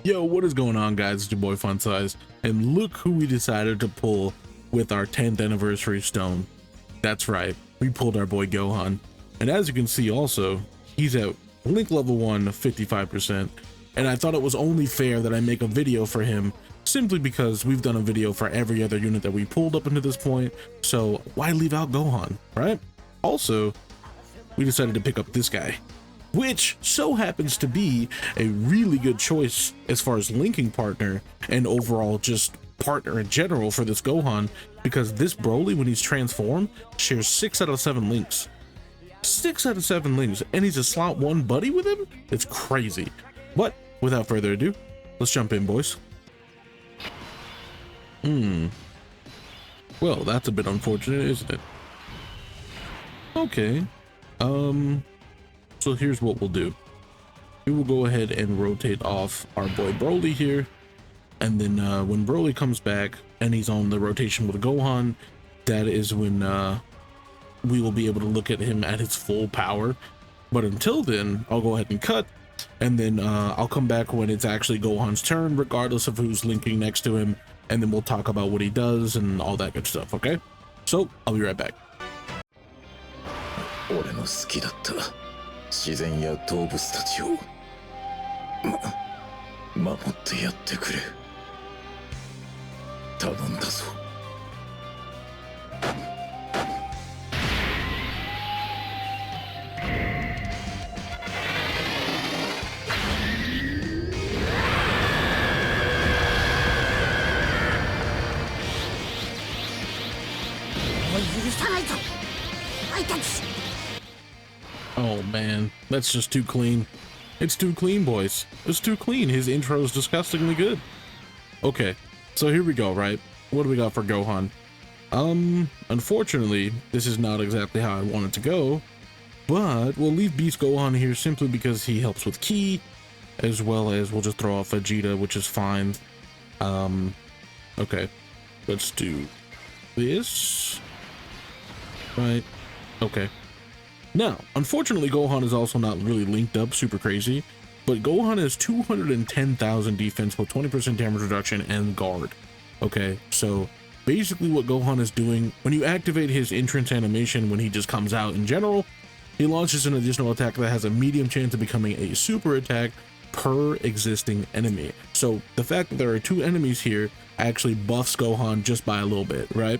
Yo, what is going on, guys? It's your boy Fun Size, and look who we decided to pull with our 10th anniversary stone. That's right, we pulled our boy Gohan, and as you can see also, he's at link level 1 55%, and I thought it was only fair that I make a video for him simply because we've done a video for every other unit that we pulled up until this point, so why leave out Gohan, right? Also, we decided to pick up this guy, which so happens to be a really good choice as far as linking partner and overall just partner in general for this Gohan, because this Broly, when he's transformed, shares 6 out of 7 links. 6 out of 7 links, and he's a slot 1 buddy with him? It's crazy. But without further ado, let's jump in, boys. Well, that's a bit unfortunate, isn't it? Okay. So here's what we'll do. We will go ahead and rotate off our boy Broly here. And then when Broly comes back and he's on the rotation with Gohan, that is when we will be able to look at him at his full power. But until then, I'll go ahead and cut. And then I'll come back when it's actually Gohan's turn, regardless of who's linking next to him. And then we'll talk about what he does and all that good stuff, okay? So, I'll be right back. 自然や動物たちを守ってやってくれ。頼んだぞ。もう許さないぞ、お前たち。 Oh man, that's just too clean. It's too clean, boys. It's too clean. His intro is disgustingly good. Okay, so here we go, right? What do we got for Gohan? Unfortunately, this is not exactly how I want it to go, but we'll leave Beast Gohan here simply because he helps with Ki, as well as we'll just throw off Vegeta, which is fine. Okay, let's do this. Right, okay. Now, unfortunately, Gohan is also not really linked up super crazy, but Gohan has 210,000 defense with 20% damage reduction and guard. Okay, so basically what Gohan is doing, when you activate his entrance animation when he just comes out in general, he launches an additional attack that has a medium chance of becoming a super attack per existing enemy. So the fact that there are 2 enemies here actually buffs Gohan just by a little bit, right?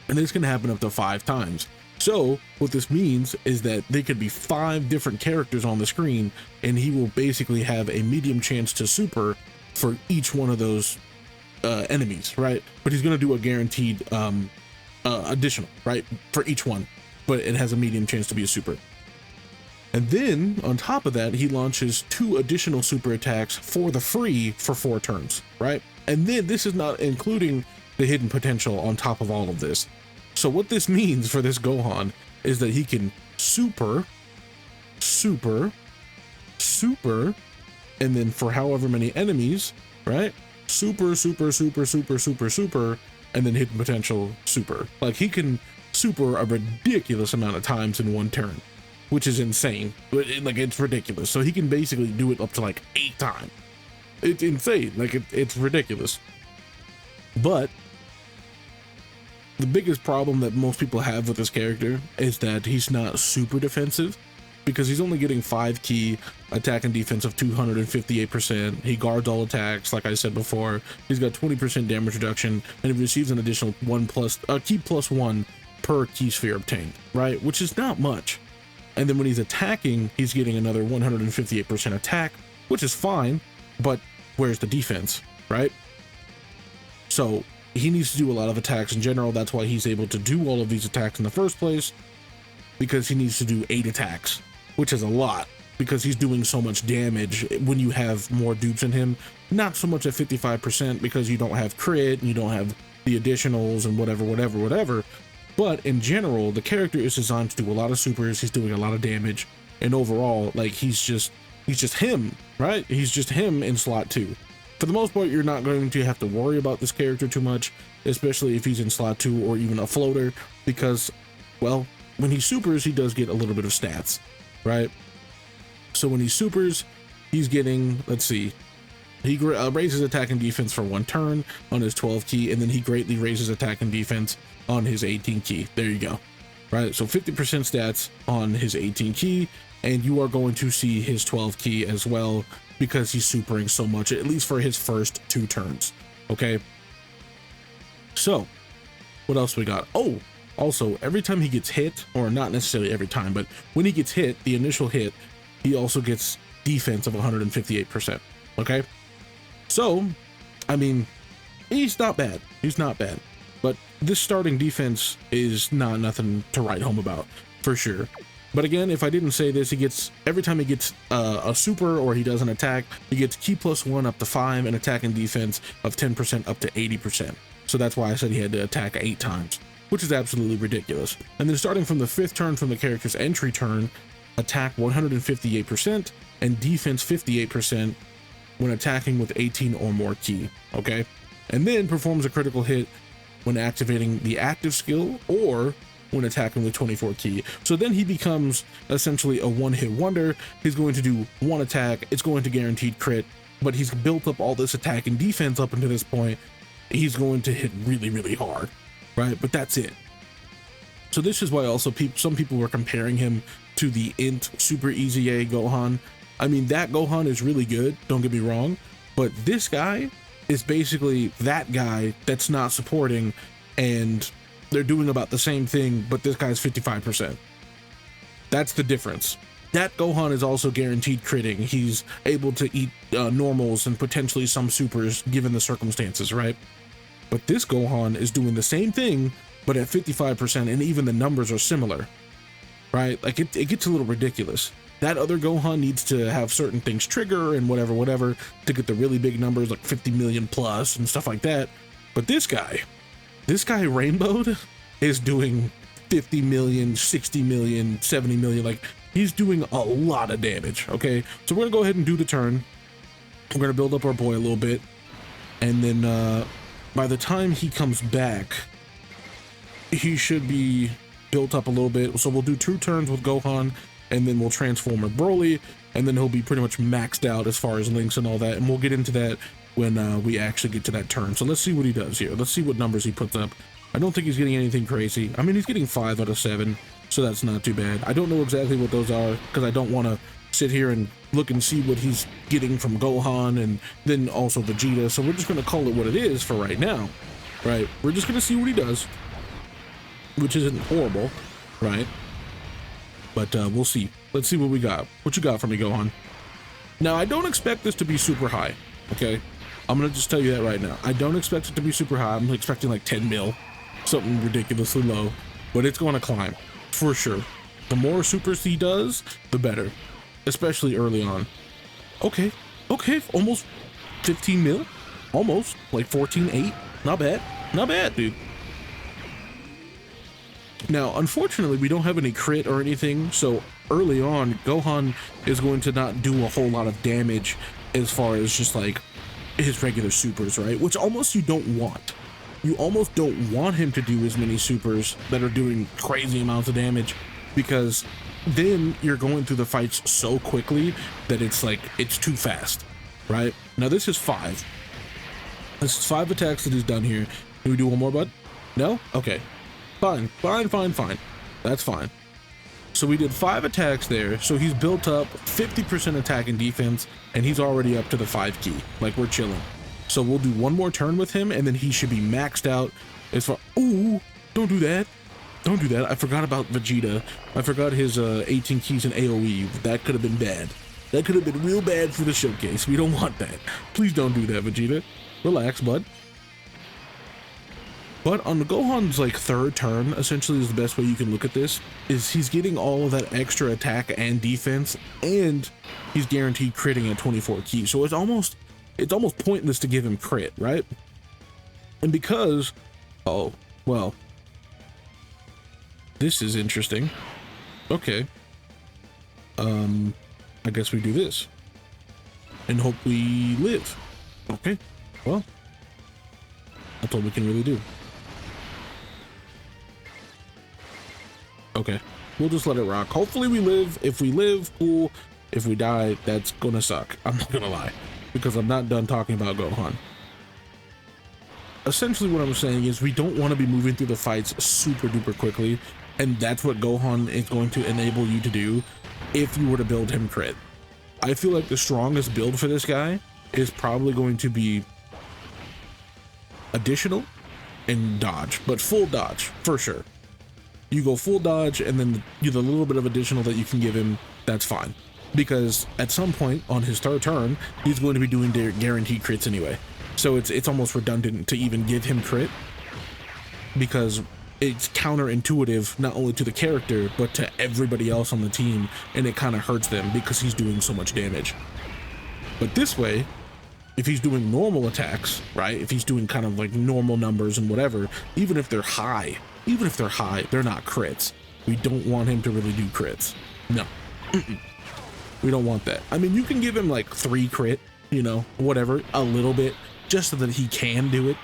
And this can happen up to 5 times. So what this means is that they could be 5 different characters on the screen, and he will basically have a medium chance to super for each one of those enemies, right? But he's going to do a guaranteed additional, right, for each one, but it has a medium chance to be a super. And then on top of that, he launches 2 additional super attacks for the free for 4 turns, right? And then this is not including the hidden potential on top of all of this. So what this means for this Gohan is that he can super, and then for however many enemies, right? Super, and then hidden potential super. Like, he can super a ridiculous amount of times in 1 turn, which is insane. Like, it's ridiculous. So he can basically do it up to like 8 times. It's insane. Like, it's ridiculous. But the biggest problem that most people have with this character is that he's not super defensive, because he's only getting 5 Ki, attack and defense of 258%. He guards all attacks, like I said before. He's got 20% damage reduction, and he receives an additional Ki plus 1 per Ki sphere obtained, right? Which is not much. And then when he's attacking, he's getting another 158% attack, which is fine, but where's the defense, right? So he needs to do a lot of attacks in general. That's why he's able to do all of these attacks in the first place, because he needs to do 8 attacks, which is a lot, because he's doing so much damage when you have more dupes in him. Not so much at 55% because you don't have crit and you don't have the additionals and whatever. But in general, the character is designed to do a lot of supers. He's doing a lot of damage, and overall, like, he's just him, right? He's just him in slot 2. For the most part, you're not going to have to worry about this character too much, especially if he's in slot 2 or even a floater, because, well, when he supers, he does get a little bit of stats, right? So when he supers, he's getting, let's see, He raises attack and defense for 1 turn on his 12 key, and then he greatly raises attack and defense on his 18 key. There you go. Right, so 50% stats on his 18 key, and you are going to see his 12 key as well because he's supering so much, at least for his first 2 turns. Okay, so what else we got? Oh, also every time he gets hit, or not necessarily every time, but when he gets hit, the initial hit, he also gets defense of 158%. Okay, so I mean, he's not bad. He's not bad. But this starting defense is not nothing to write home about, for sure. But again, if I didn't say this, he gets, every time he gets a super or he does an attack, he gets key +1 up to 5 and attack and defense of 10% up to 80%. So that's why I said he had to attack 8 times, which is absolutely ridiculous. And then starting from the 5th turn from the character's entry turn, attack 158% and defense 58% when attacking with 18 or more key, okay? And then performs a critical hit when activating the active skill or when attacking with 24 key. So then he becomes essentially a one-hit wonder. He's going to do 1 attack, it's going to guaranteed crit, but he's built up all this attack and defense up until this point. He's going to hit really, really hard, right? But that's it. So this is why also some people were comparing him to the Int Super Easy A Gohan. I mean, that Gohan is really good, don't get me wrong, but this guy is basically that guy that's not supporting, and they're doing about the same thing, but this guy's 55%. That's the difference. That Gohan is also guaranteed critting. He's able to eat normals and potentially some supers given the circumstances, right? But this Gohan is doing the same thing, but at 55%, and even the numbers are similar, right? Like it gets a little ridiculous. That other Gohan needs to have certain things trigger and whatever to get the really big numbers like 50 million plus and stuff like that. But this guy Rainbowed is doing 50 million, 60 million, 70 million. Like, he's doing a lot of damage. Okay, so we're gonna go ahead and do the turn. We're gonna build up our boy a little bit, and then by the time he comes back, he should be built up a little bit. So we'll do 2 turns with Gohan, and then we'll transform with Broly, and then he'll be pretty much maxed out as far as links and all that, and we'll get into that when we actually get to that turn. So let's see what he does here. Let's see what numbers he puts up. I don't think he's getting anything crazy. I mean, he's getting 5 out of 7, so that's not too bad. I don't know exactly what those are because I don't want to sit here and look and see what he's getting from Gohan and then also Vegeta, so we're just going to call it what it is for right now, right? We're just going to see what he does, which isn't horrible, right? But we'll see. Let's see what we got. What you got for me, Gohan? Now, I don't expect this to be super high, okay? I'm going to just tell you that right now. I don't expect it to be super high. I'm expecting like 10 mil, something ridiculously low, but it's going to climb, for sure. The more supers he does, the better, especially early on. Okay, almost 15 mil, almost, like 14.8, not bad, dude. Now, unfortunately, we don't have any crit or anything, so early on, Gohan is going to not do a whole lot of damage as far as just like his regular supers, right? Which almost you don't want. You almost don't want him to do as many supers that are doing crazy amounts of damage, because then you're going through the fights so quickly that it's like, it's too fast, right? Now this is 5. This is 5 attacks that he's done here. Can we do one more, bud? No? Okay. Fine. That's fine. So we did 5 attacks there. So he's built up 50% attack and defense, and he's already up to the 5 key. Like, we're chilling. So we'll do one more turn with him, and then he should be maxed out as far. Ooh, don't do that. Don't do that. I forgot about Vegeta. I forgot his 18 keys and AoE. That could have been bad. That could have been real bad for the showcase. We don't want that. Please don't do that, Vegeta. Relax, bud. But on the Gohan's like 3rd turn, essentially is the best way you can look at this, is he's getting all of that extra attack and defense, and he's guaranteed critting at 24 keys. So it's almost pointless to give him crit, right? And because, oh, well, this is interesting. Okay. I guess we do this and hope we live. Okay. Well, that's all we can really do. Okay, we'll just let it rock. Hopefully we live. If we live, cool. If we die, that's gonna suck. I'm not gonna lie. because I'm not done talking about Gohan. Essentially what I'm saying is we don't want to be moving through the fights super duper quickly, and that's what Gohan is going to enable you to do if you were to build him crit. I feel like the strongest build for this guy is probably going to be additional and dodge, but full dodge for sure. You go full dodge, and then the little bit of additional that you can give him, that's fine, because at some point on his third turn he's going to be doing their guaranteed crits anyway, so it's almost redundant to even give him crit, because it's counterintuitive not only to the character but to everybody else on the team, and it kind of hurts them because he's doing so much damage. But this way, if he's doing normal attacks, right, if he's doing kind of like normal numbers and whatever, even if they're high, they're not crits. We don't want him to really do crits. No. We don't want that. I mean, you can give him like 3 crit, you know, whatever, a little bit, just so that he can do it,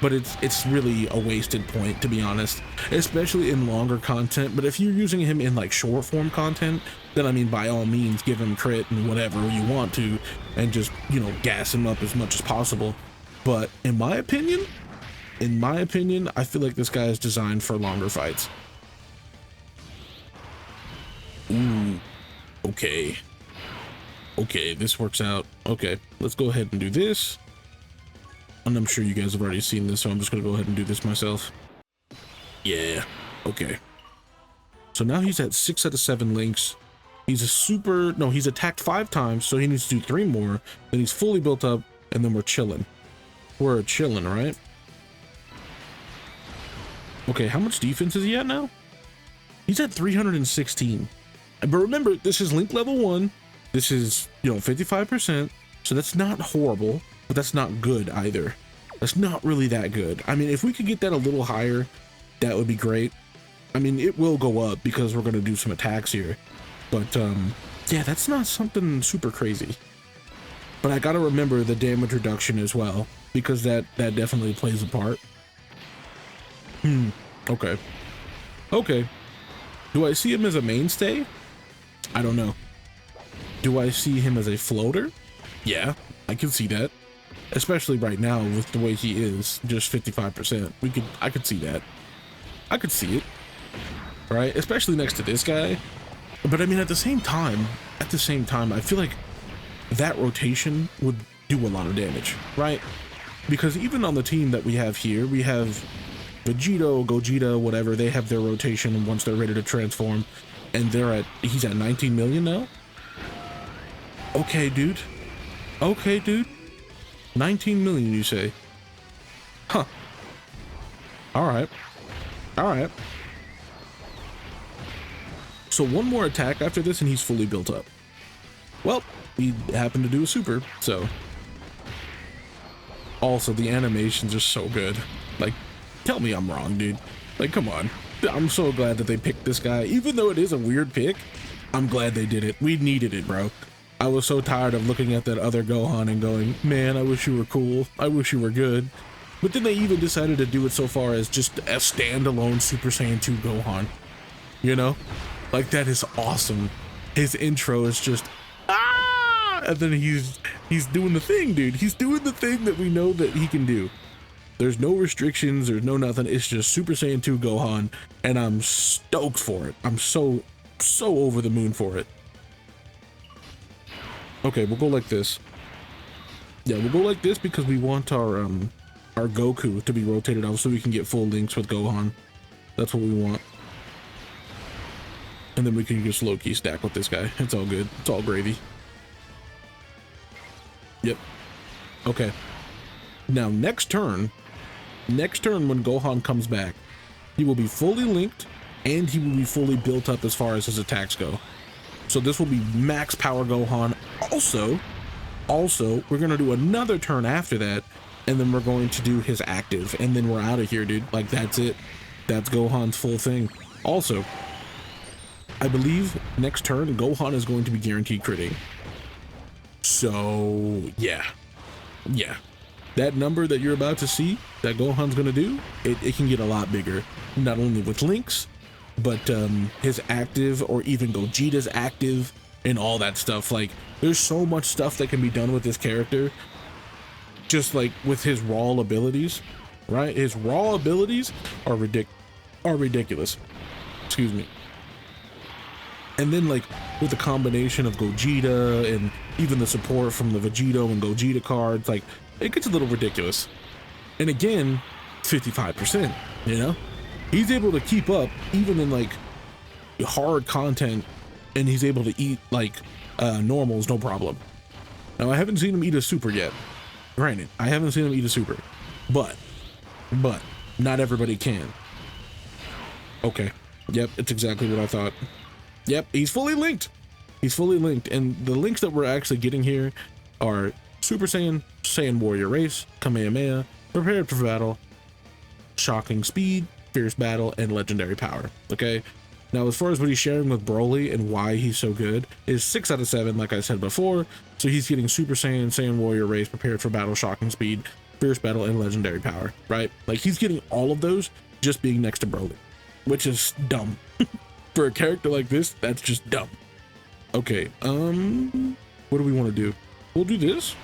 but it's really a wasted point, to be honest, especially in longer content. But if you're using him in like short form content, then I mean, by all means, give him crit and whatever you want to, and just, you know, gas him up as much as possible. But in my opinion, I feel like this guy is designed for longer fights. Ooh, okay, this works out. Okay, let's go ahead and do this. And I'm sure you guys have already seen this, so I'm just gonna go ahead and do this myself. Yeah, okay. So now he's at 6 out of 7 links. He's he's attacked 5 times, so he needs to do 3 more. Then he's fully built up, and then we're chilling. We're chilling, right? Okay, how much defense is he at now? He's at 316. But remember, this is link level 1. This is, you know, 55%. So that's not horrible, but that's not good either. That's not really that good. I mean, if we could get that a little higher, that would be great. I mean, it will go up because we're going to do some attacks here. But, yeah, that's not something super crazy. But I got to remember the damage reduction as well, because that definitely plays a part. Okay. Okay. Do I see him as a mainstay? I don't know. Do I see him as a floater? Yeah, I can see that. Especially right now with the way he is, just 55%. I could see that. I could see it. Right? Especially next to this guy. But I mean, at the same time, I feel like that rotation would do a lot of damage, right? Because even on the team that we have here, we have Vegito, Gogeta, whatever, they have their rotation once they're ready to transform, and he's at 19 million now. Okay, dude. 19 million, you say? Huh. All right. So one more attack after this and he's fully built up. Well, he happened to do a super, so. Also, the animations are so good. Like, tell me I'm wrong, dude. Like, come on. I'm so glad that they picked this guy. Even though it is a weird pick, I'm glad they did it. We needed it, bro. I was so tired of looking at that other Gohan and going, man, I wish you were cool. I wish you were good. But then they even decided to do it so far as just a standalone Super Saiyan 2 Gohan. You know? Like, that is awesome. His intro is just, ah! And then he's doing the thing, dude. He's doing the thing that we know that he can do. There's no restrictions, there's no nothing. It's just Super Saiyan 2 Gohan, and I'm stoked for it. I'm so over the moon for it. Okay, we'll go like this. Yeah, we'll go like this because we want our Goku to be rotated off so we can get full links with Gohan. That's what we want. And then we can just low-key stack with this guy. It's all good. It's all gravy. Yep. Okay. Now, next turn when Gohan comes back, he will be fully linked and he will be fully built up as far as his attacks go. So this will be max power Gohan. Also, we're going to do another turn after that, and then we're going to do his active, and then we're out of here, dude. Like, that's it. That's Gohan's full thing. Also, I believe next turn, Gohan is going to be guaranteed critting. So, yeah. That number that you're about to see, that Gohan's going to do, it can get a lot bigger. Not only with links, but his active, or even Gogeta's active, and all that stuff. Like, there's so much stuff that can be done with this character, just like with his raw abilities, right? His raw abilities are ridiculous. Excuse me. And then, like, with the combination of Gogeta and even the support from the Vegito and Gogeta cards, like, it gets a little ridiculous. And again, 55%, you know? He's able to keep up even in, like, hard content, and he's able to eat, like, normals, no problem. Now, I haven't seen him eat a super yet. Granted, I haven't seen him eat a super. But, not everybody can. Okay. Yep, it's exactly what I thought. Yep, he's fully linked. He's fully linked, and the links that we're actually getting here are Super Saiyan, Saiyan Warrior Race, Kamehameha, Prepared for Battle, Shocking Speed, Fierce Battle, and Legendary Power. Okay, now as far as what he's sharing with Broly and why he's so good is 6 out of 7, like I said before. So he's getting Super Saiyan, Saiyan Warrior Race, Prepared for Battle, Shocking Speed, Fierce Battle, and Legendary Power, right? Like, he's getting all of those just being next to Broly, which is dumb. For a character like this, that's just dumb. Okay, what do we want to do? We'll do this.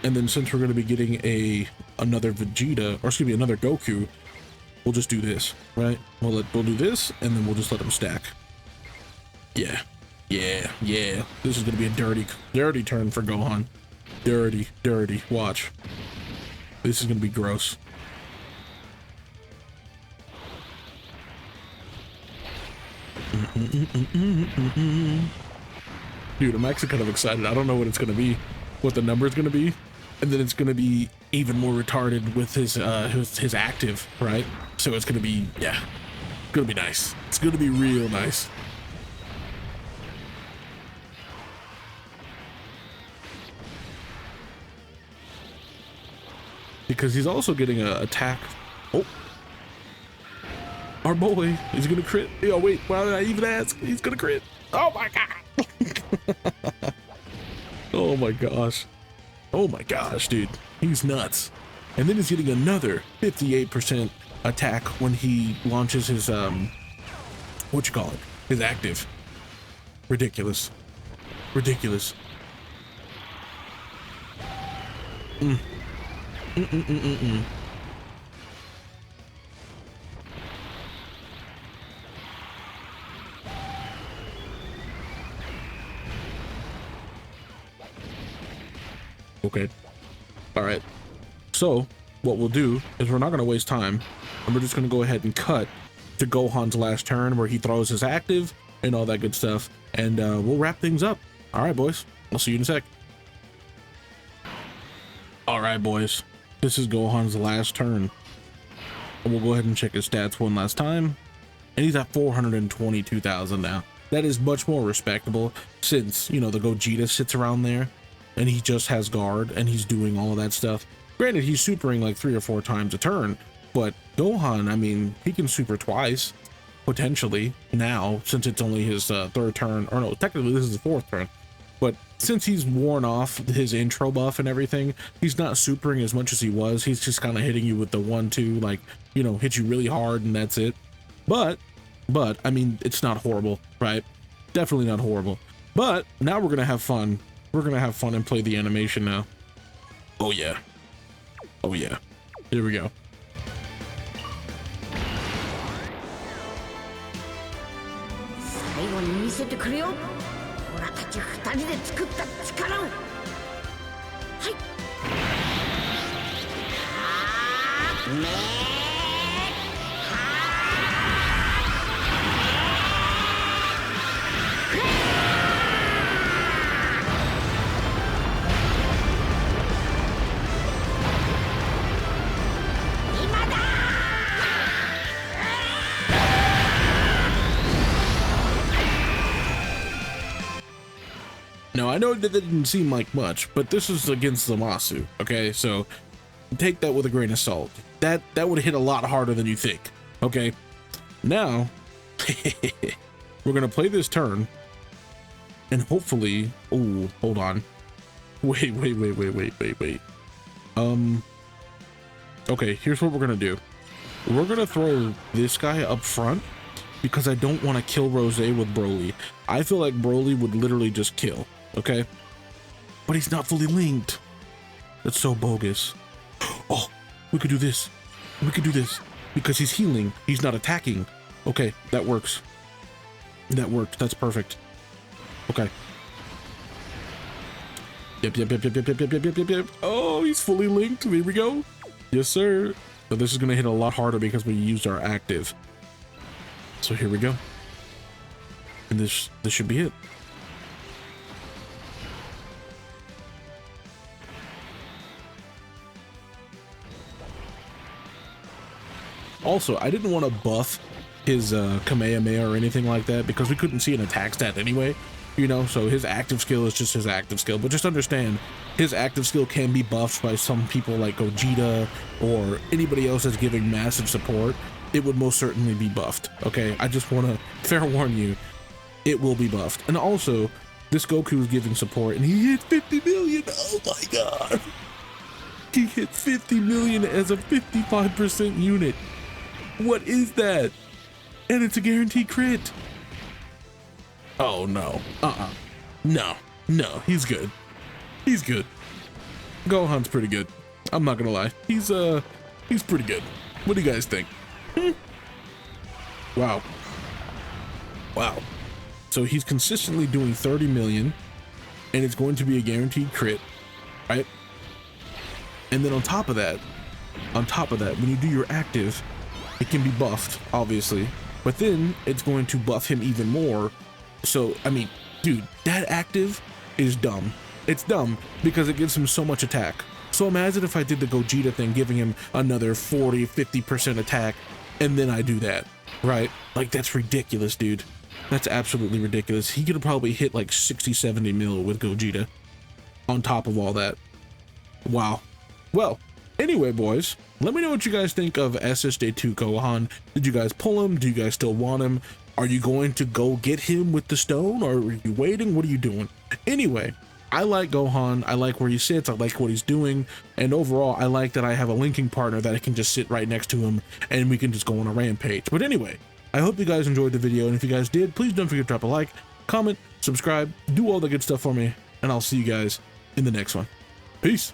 And then since we're going to be getting another Vegeta, or excuse me, another Goku, we'll just do this, right? We'll do this, and then we'll just let them stack. Yeah. This is going to be a dirty turn for Gohan. Dirty. Watch. This is going to be gross. Dude, I'm actually kind of excited. I don't know what it's gonna be, what the number is gonna be, and then it's gonna be even more retarded with his active, right? So it's gonna be, yeah, it's gonna be nice. It's gonna be real nice. Because he's also getting a attack. Oh. Our boy is gonna crit. Oh wait, why did I even ask? He's gonna crit. Oh my god. Oh my gosh. Oh my gosh, dude. He's nuts. And then he's getting another 58% attack when he launches his what you call it? His active. Ridiculous. Okay. All right. So what we'll do is we're not going to waste time, and we're just going to go ahead and cut to Gohan's last turn where he throws his active and all that good stuff, and we'll wrap things up. All right, boys. I'll see you in a sec. All right, boys. This is Gohan's last turn. And we'll go ahead and check his stats one last time. And he's at 422,000 now. That is much more respectable since, you know, the Gogeta sits around there. And he just has guard, and he's doing all of that stuff. Granted, he's supering like 3 or 4 times a turn, but Gohan, I mean, he can super twice, potentially, now, since it's only his 3rd turn, or no, technically this is his 4th turn. But since he's worn off his intro buff and everything, he's not supering as much as he was. He's just kind of hitting you with the 1-2, like, you know, hit you really hard, and that's it. But, I mean, it's not horrible, right? Definitely not horrible. But now we're going to have fun. We're gonna have fun and play the animation now. Oh yeah. Here we go. Now, I know that didn't seem like much, but this is against Zamasu, okay? So take that with a grain of salt. That would hit a lot harder than you think, okay? Now, we're going to play this turn, and hopefully... Oh, hold on. Wait. Okay, here's what we're going to do. We're going to throw this guy up front, because I don't want to kill Rose with Broly. I feel like Broly would literally just kill, okay? But he's not fully linked. That's so bogus. Oh, we could do this. We could do this because he's healing. He's not attacking. Okay, that works. That worked. That's perfect. Okay. Yep. Oh, he's fully linked. There we go. Yes, sir. But this is going to hit a lot harder because we used our active. So here we go. And this should be it. Also, I didn't want to buff his Kamehameha or anything like that because we couldn't see an attack stat anyway, you know, so his active skill is just his active skill. But just understand, his active skill can be buffed by some people like Gogeta or anybody else that's giving massive support. It would most certainly be buffed, okay? I just want to fair warn you, it will be buffed. And also, this Goku is giving support and he hit 50 million. Oh my god. He hit 50 million as a 55% unit. What is that? And it's a guaranteed crit. Oh no. No, he's good. He's good. Gohan's pretty good. I'm not gonna lie. He's pretty good. What do you guys think? Wow. So he's consistently doing 30 million and it's going to be a guaranteed crit, right? And then on top of that, when you do your active, it can be buffed, obviously, but then it's going to buff him even more. So, I mean, dude, that active is dumb. It's dumb because it gives him so much attack. So imagine if I did the Gogeta thing, giving him another 40-50% attack, and then I do that, right? Like, that's ridiculous, dude. That's absolutely ridiculous. He could have probably hit like 60-70 mil with Gogeta on top of all that. Wow. Well, anyway, boys, let me know what you guys think of SSJ2 Gohan. Did you guys pull him? Do you guys still want him? Are you going to go get him with the stone, or are you waiting? What are you doing? Anyway, I like Gohan. I like where he sits. I like what he's doing. And overall, I like that I have a linking partner that I can just sit right next to him and we can just go on a rampage. But anyway, I hope you guys enjoyed the video. And if you guys did, please don't forget to drop a like, comment, subscribe, do all the good stuff for me. And I'll see you guys in the next one. Peace.